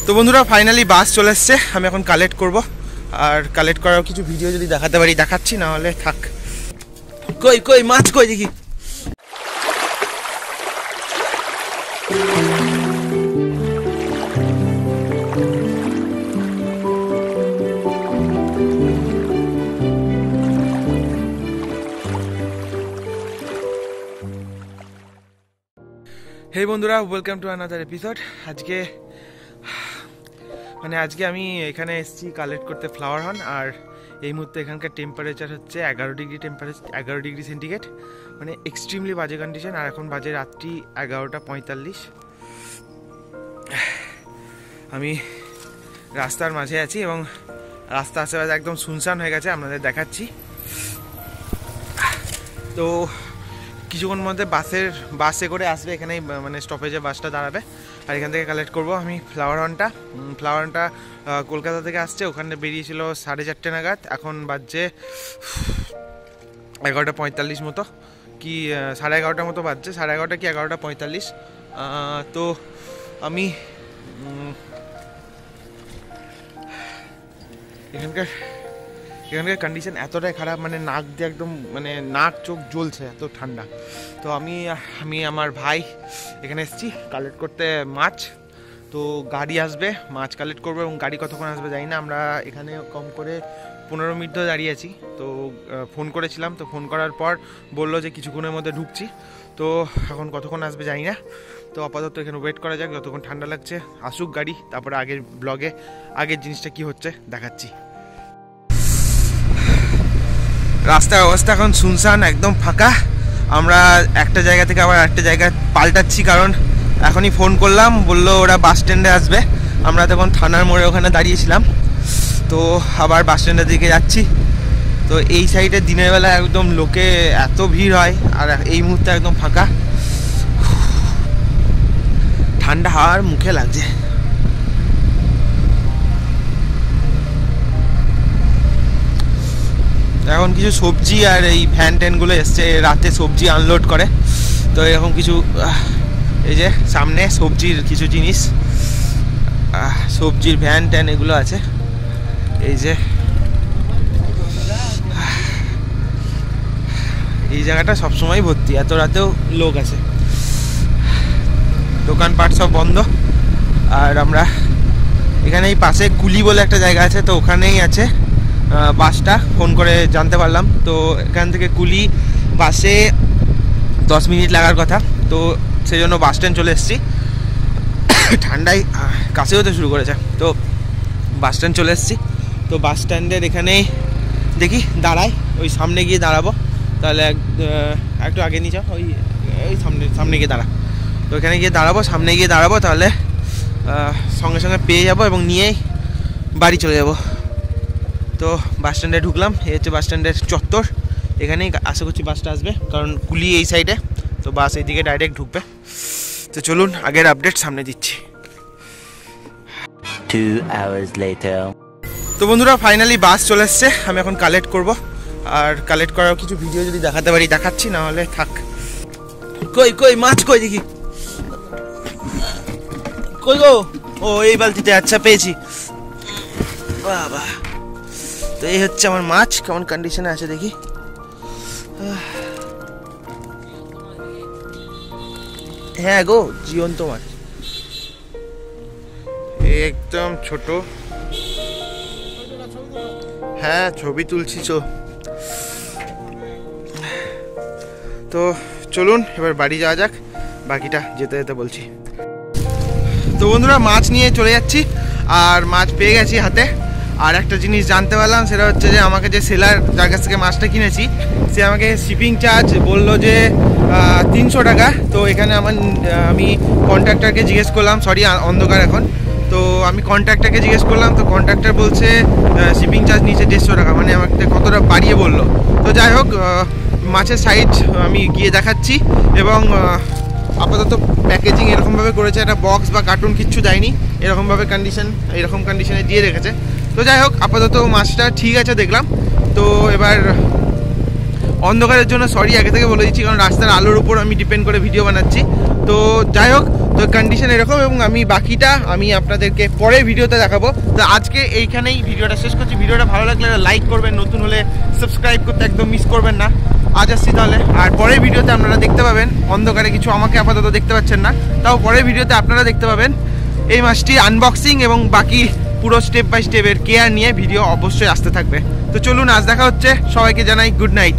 তো বন্ধুরা ফাইনালি বাস চলে এসছে, আমি এখন কালেক্ট করব। আর কালেক্ট করার কিছু ভিডিও যদি দেখাতে পারি দেখাচ্ছি, না হলে থাক। কই কই মাছ কই দেখি। হে বন্ধুরা, ওয়েলকাম টু আনাদার এপিসোড। আজকে আমি এখানে এসেছি কালেক্ট করতে ফ্লাওয়ার হর্ন। আর এই মুহূর্তে এখানকার টেম্পারেচার হচ্ছে 11 ডিগ্রি সেন্টিগ্রেড, মানে এক্সট্রিমলি বাজে কন্ডিশন। আর এখন বাজে রাত্রি 11:45। আমি রাস্তার মাঝে আছি এবং রাস্তা আশেপাশে একদম শুনশান হয়ে গেছে, আপনাদের দেখাচ্ছি। তো কিছুক্ষণ মধ্যে বাসে করে আসবে, এখানেই মানে স্টপেজে বাসটা দাঁড়াবে। আর এখান থেকে কালেক্ট করব আমি ফ্লাওয়ার হর্নটা কলকাতা থেকে আসছে, ওখানে বেরিয়েছিল 4:30 নাগাদ। এখন বাজছে 11:45 মতো, কি 11:30 মতো বাজছে, 11:30 কি 11:45। তো আমি এখানকার কন্ডিশন এতটাই খারাপ, মানে নাক দিয়ে একদম মানে নাক চোখ জ্বলছে, এত ঠান্ডা। তো আমি আমার ভাই এখানে এসেছি কালেক্ট করতে মাছ। তো গাড়ি আসবে, মাছ কালেক্ট করবো, এবং গাড়ি কতক্ষণ আসবে জানি না। আমরা এখানে কম করে 15 মিনিট ধরে দাঁড়িয়ে আছি। তো ফোন করেছিলাম, তো ফোন করার পর বললো যে কিছুক্ষণের মধ্যে ঢুকছি। তো এখন কতক্ষণ আসবে জানি না। তো আপাতত এখানে ওয়েট করা যাক, যতক্ষণ ঠান্ডা লাগছে আসুক গাড়ি, তারপরে আগের ব্লগে আগের জিনিসটা কি হচ্ছে দেখাচ্ছি। রাস্তার অবস্থা এখন শুনশান, একদম ফাঁকা। আমরা একটা জায়গা থেকে আবার একটা জায়গায় পাল্টাচ্ছি, কারণ এখনই ফোন করলাম, বললো ওরা বাস স্ট্যান্ডে আসবে। আমরা তখন থানার মোড়ে ওখানে দাঁড়িয়েছিলাম, তো আবার বাস স্ট্যান্ডের দিকে যাচ্ছি। তো এই সাইডে দিনের বেলা একদম লোকে এত ভিড় হয়, আর এই মুহূর্তে একদম ফাঁকা। ঠান্ডা হাওয়ার মুখে লাগছে। এখন কিছু সবজি আর এই ভ্যান ট্যানগুলো এসছে, রাতে সবজি আনলোড করে। তো এরকম কিছু এই যে সামনে সবজির কিছু জিনিস, সবজির ভ্যান ট্যান এগুলো আছে। এই যে এই জায়গাটা সবসময় ভর্তি, এত রাতেও লোক আছে। দোকানপাট সব বন্ধ। আর আমরা এখানে এই পাশে কুলি বলে একটা জায়গা আছে, তো ওখানেই আছে বাসটা, ফোন করে জানতে পারলাম। তো এখান থেকে কুলি বাসে 10 মিনিট লাগার কথা, তো সেই জন্য বাস স্ট্যান্ড চলে এসেছি। ঠান্ডায় কাছেও তো শুরু করেছে, তো বাস স্ট্যান্ড চলে এসেছি। তো বাস স্ট্যান্ডের এখানেই দেখি দাঁড়াই, ওই সামনে গিয়ে দাঁড়াবো। তাহলে একটু আগে নিয়ে যাও, ওই সামনে গিয়ে দাঁড়া। তো এখানে গিয়ে দাঁড়াবো, সামনে গিয়ে দাঁড়াবো, তাহলে সঙ্গে সঙ্গে পেয়ে যাবো এবং নিয়েই বাড়ি চলে যাবো। তো বাস স্ট্যান্ডে ঢুকলাম, এই হচ্ছে বাস স্ট্যান্ডের চত্বর। এখানেই আশা করছি বাসটা আসবে, কারণ কুলি এই সাইডে, তো বাস এইদিকে ডাইরেক্ট ঢুকবে। তো চলুন আগের আপডেট সামনে দিচ্ছি। 2 hours later. তো বন্ধুরা ফাইনালি বাস চলে এসছে, আমি এখন কালেক্ট করব। আর কালেক্ট করার কিছু ভিডিও যদি দেখাতে পারি দেখাচ্ছি, না হলে থাক। কই কই মাছ কই দেখি। কই গো? ও এই বালতিতে, আচ্ছা পেয়েছি। বাবা, তো এই হচ্ছে আমার মাছ, কেমন কন্ডিশনে আছে দেখি। হ্যাঁ গো, জীবন্ত মাছ, একদম ছোট। হ্যাঁ ছবি তুলছি। তো চলুন এবার বাড়ি যাওয়া যাক, বাকিটা যেতে যেতে বলছি। তো বন্ধুরা মাছ নিয়ে চলে যাচ্ছি, আর মাছ পেয়ে গেছি হাতে। আর একটা জিনিস জানতে পারলাম, সেটা হচ্ছে যে আমাকে যে সেলার যার কাছ থেকে মাছটা কিনেছি, সে আমাকে শিপিং চার্জ বললো যে 300 টাকা। তো এখানে আমি কন্ট্রাক্টরকে জিজ্ঞেস করলাম, সরি অন্ধকার এখন, তো আমি কন্ট্রাক্টরকে জিজ্ঞেস করলাম। তো কন্ট্রাক্টর বলছে শিপিং চার্জ নিচে 150 টাকা, মানে আমাকে কতটা বাড়িয়ে বললো। তো যাই হোক, মাছের সাইজ আমি গিয়ে দেখাচ্ছি। এবং আপাতত প্যাকেজিং এরকমভাবে করেছে, একটা বক্স বা কার্টুন কিচ্ছু দেয়নি, এরকম কন্ডিশনে দিয়ে রেখেছে। তো যাই হোক, আপাতত মাছটা ঠিক আছে দেখলাম। তো এবার অন্ধকারের জন্য সরি আগে থেকে বলে দিচ্ছি, কারণ রাস্তার আলোর উপর আমি ডিপেন্ড করে ভিডিও বানাচ্ছি। তো যাই হোক, তো কন্ডিশন এরকম, এবং আমি বাকিটা আমি আপনাদেরকে পরে ভিডিওতে দেখাবো। তো আজকে এইখানেই ভিডিওটা শেষ করছি। ভিডিওটা ভালো লাগলে লাইক করবেন, নতুন হলে সাবস্ক্রাইব করতে একদম মিস করবেন না। আজ আসছি তাহলে, আর পরের ভিডিওতে আপনারা দেখতে পাবেন, অন্ধকারে কিছু আমাকে আপাতত দেখতে পাচ্ছেন না, তাও পরের ভিডিওতে আপনারা দেখতে পাবেন এই মাছটির আনবক্সিং এবং বাকি পুরো স্টেপ বাই স্টেপের কেয়ার নিয়ে ভিডিও অবশ্যই আসতে থাকবে। তো চলুন, আজ দেখা হচ্ছে, সবাইকে জানাই গুড নাইট।